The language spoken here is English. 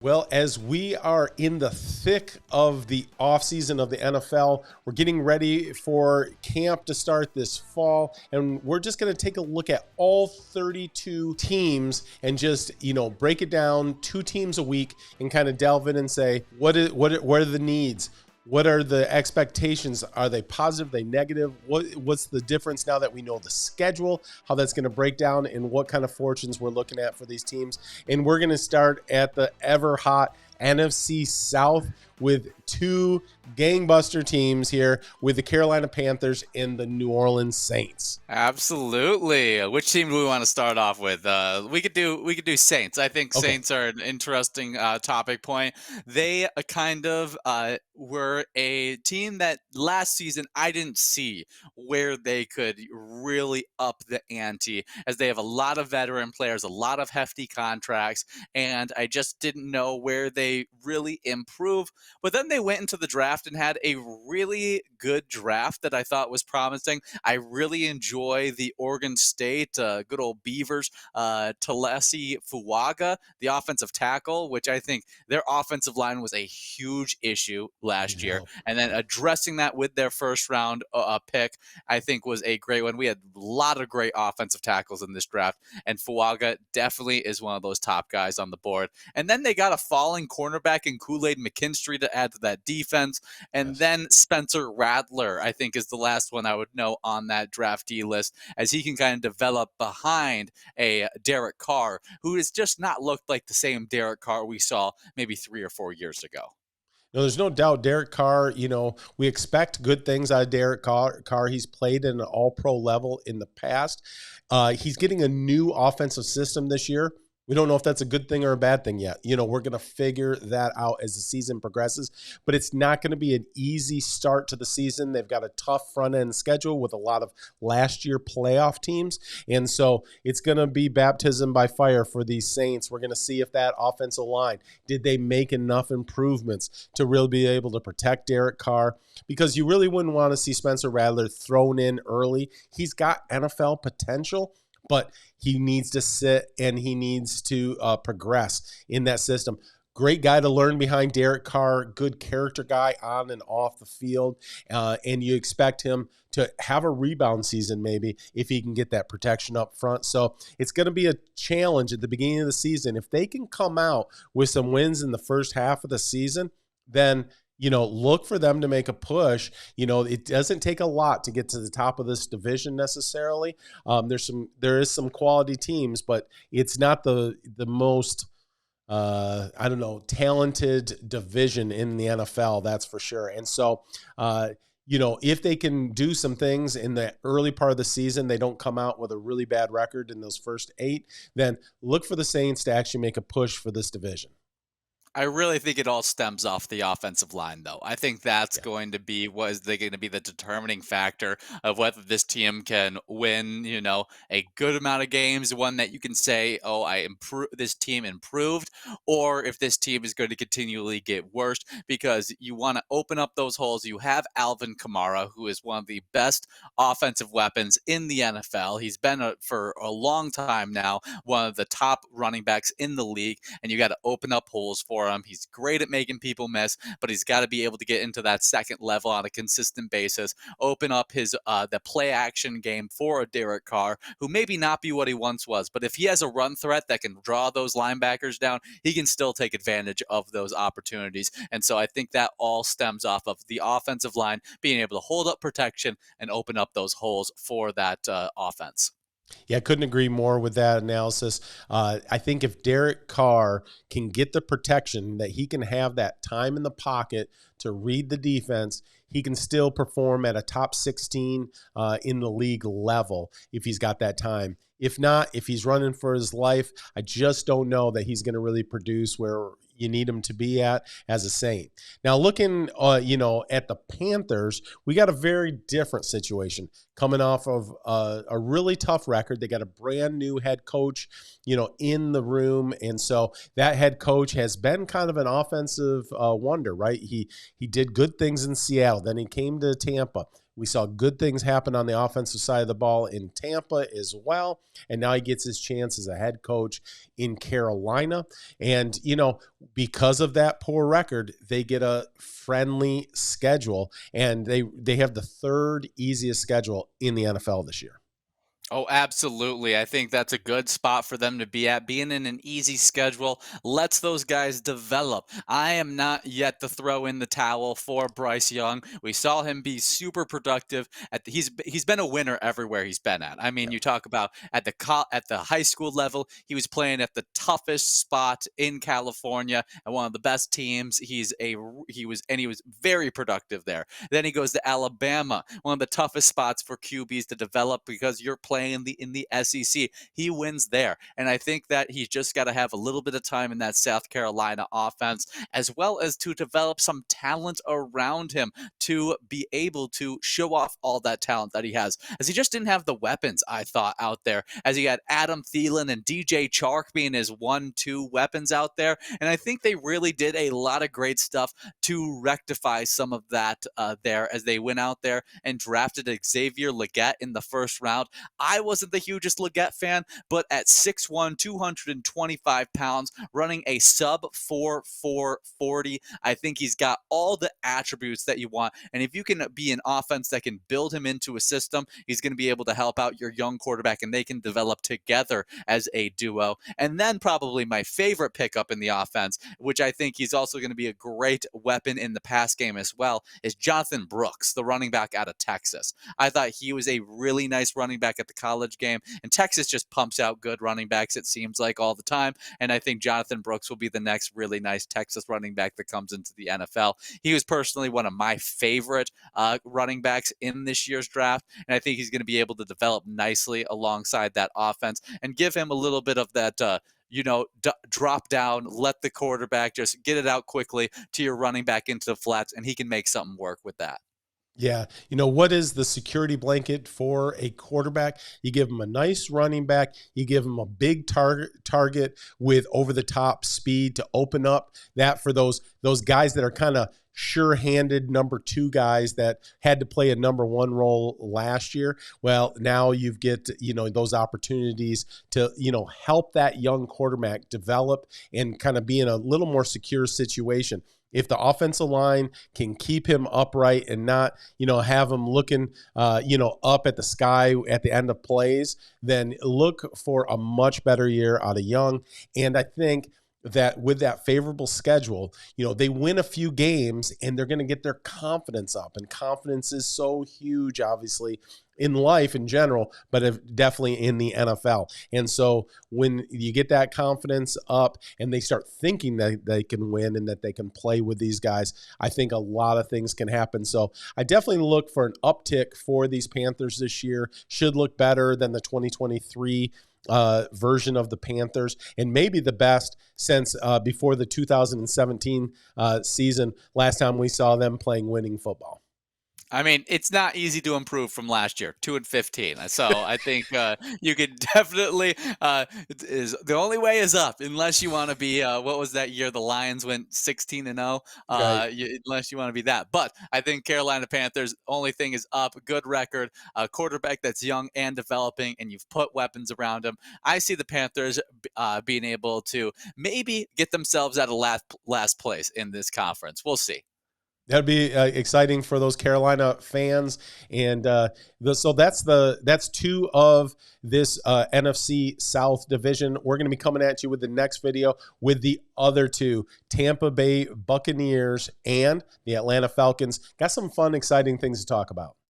Well, as we are in the thick of the offseason of the NFL, we're getting ready for camp to start this fall, and we're just going to take a look at all 32 teams and just, break it down 2 teams a week and kind of delve in and say, what are the needs? What are the expectations? Are they positive? Are they negative? What's the difference now that we know the schedule, how that's going to break down, and what kind of fortunes we're looking at for these teams? And we're going to start at the ever hot NFC South with 2 gangbuster teams here with the Carolina Panthers and the New Orleans Saints. Absolutely. Which team do we want to start off with? We could do Saints. I think Okay. Saints are an interesting topic point. They kind of were a team that last season I didn't see where they could really up the ante, as they have a lot of veteran players, a lot of hefty contracts, and I just didn't know where they really improve. But then they went into the draft and had a really good draft that I thought was promising. I really enjoy the Oregon State, good old Beavers, Talesi Fuaga, the offensive tackle, which I think their offensive line was a huge issue last year. And then addressing that with their first round pick, I think was a great one. We had a lot of great offensive tackles in this draft, and Fuaga definitely is one of those top guys on the board. And then they got a falling cornerback in Kool-Aid McKinstry to add to that defense. And then Spencer Rattler, I think, is the last one I would know on that draftee list, as he can kind of develop behind a Derek Carr, who has just not looked like the same Derek Carr we saw maybe 3 or 4 years ago. No, there's no doubt Derek Carr, we expect good things out of Derek Carr. He's played at an all-pro level in the past. He's getting a new offensive system this year. We don't know if that's a good thing or a bad thing yet. We're going to figure that out as the season progresses, but it's not going to be an easy start to the season. They've got a tough front-end schedule with a lot of last year playoff teams, and so it's going to be baptism by fire for these Saints. We're going to see if that offensive line, did they make enough improvements to really be able to protect Derek Carr, because you really wouldn't want to see Spencer Rattler thrown in early. He's got NFL potential, but he needs to sit and he needs to progress in that system. Great guy to learn behind Derek Carr, good character guy on and off the field, and you expect him to have a rebound season maybe if he can get that protection up front. So it's going to be a challenge at the beginning of the season. If they can come out with some wins in the first half of the season, then look for them to make a push. It doesn't take a lot to get to the top of this division necessarily. There is some quality teams, but it's not the most talented division in the NFL, that's for sure. And so, if they can do some things in the early part of the season, they don't come out with a really bad record in those first 8, then look for the Saints to actually make a push for this division. I really think it all stems off the offensive line, though. I think that's going to be the determining factor of whether this team can win, a good amount of games, one that you can say, oh, this team improved, or if this team is going to continually get worse, because you want to open up those holes. You have Alvin Kamara, who is one of the best offensive weapons in the NFL. He's been for a long time now, one of the top running backs in the league, and you got to open up holes for him. He's great at making people miss, but he's got to be able to get into that second level on a consistent basis, open up his the play action game for a Derek Carr, who maybe not be what he once was, but if he has a run threat that can draw those linebackers down, he can still take advantage of those opportunities. And so I think that all stems off of the offensive line being able to hold up protection and open up those holes for that offense. Yeah, I couldn't agree more with that analysis. I think if Derek Carr can get the protection, that he can have that time in the pocket to read the defense, he can still perform at a top 16 in the league level if he's got that time. If not, if he's running for his life, I just don't know that he's going to really produce where you need him to be at as a Saint. Now, looking, at the Panthers, we got a very different situation coming off of a really tough record. They got a brand new head coach, in the room. And so that head coach has been kind of an offensive wonder, right? He did good things in Seattle. Then he came to Tampa. We saw good things happen on the offensive side of the ball in Tampa as well. And now he gets his chance as a head coach in Carolina. And, because of that poor record, they get a friendly schedule, and they have the third easiest schedule in the NFL this year. Oh, absolutely. I think that's a good spot for them to be at. Being in an easy schedule lets those guys develop. I am not yet to throw in the towel for Bryce Young. We saw him be super productive he's been a winner everywhere he's been at. I mean, Yeah. you talk about at the high school level, he was playing at the toughest spot in California at one of the best teams. He was very productive there. Then he goes to Alabama, one of the toughest spots for QBs to develop because you're playing in the SEC. He wins there. And I think that he's just got to have a little bit of time in that South Carolina offense, as well as to develop some talent around him to be able to show off all that talent that he has. As he just didn't have the weapons, I thought, out there. As he had Adam Thielen and DJ Chark being his 1-2 weapons out there. And I think they really did a lot of great stuff to rectify some of that there as they went out there and drafted Xavier Legette in the first round. I wasn't the hugest Legette fan, but at 6'1", 225 pounds, running a sub 4.40, I think he's got all the attributes that you want. And if you can be an offense that can build him into a system, he's going to be able to help out your young quarterback, and they can develop together as a duo. And then probably my favorite pickup in the offense, which I think he's also going to be a great weapon in the pass game as well, is Jonathan Brooks, the running back out of Texas. I thought he was a really nice running back at the college game, and Texas just pumps out good running backs, it seems like, all the time. And I think Jonathan Brooks will be the next really nice Texas running back that comes into the NFL. He was personally one of my favorite running backs in this year's draft, and I think he's going to be able to develop nicely alongside that offense and give him a little bit of that drop down, let the quarterback just get it out quickly to your running back into the flats, and he can make something work with that. Yeah. What is the security blanket for a quarterback? You give him a nice running back. You give him a big target with over-the-top speed to open up that for those guys that are kind of sure-handed number 2 guys that had to play a number 1 role last year. Well, now you get, those opportunities to, help that young quarterback develop and kind of be in a little more secure situation. If the offensive line can keep him upright and not, have him looking, up at the sky at the end of plays, then look for a much better year out of Young. And I think that with that favorable schedule, they win a few games and they're going to get their confidence up. And confidence is so huge, obviously, in life in general, but definitely in the NFL. And so when you get that confidence up and they start thinking that they can win and that they can play with these guys, I think a lot of things can happen. So I definitely look for an uptick for these Panthers this year. Should look better than the 2023 version of the Panthers, and maybe the best since before the 2017 season, last time we saw them playing winning football. I mean, it's not easy to improve from last year, 2-15. So I think you could definitely is the only way is up, unless you want to be what was that year the Lions went 16-0. Right. Unless you want to be that. But I think Carolina Panthers, only thing is up, good record, a quarterback that's young and developing, and you've put weapons around him. I see the Panthers being able to maybe get themselves out of last place in this conference. We'll see. That'd be exciting for those Carolina fans, and so that's 2 of this NFC South division. We're going to be coming at you with the next video with the other 2, Tampa Bay Buccaneers and the Atlanta Falcons. Got some fun, exciting things to talk about.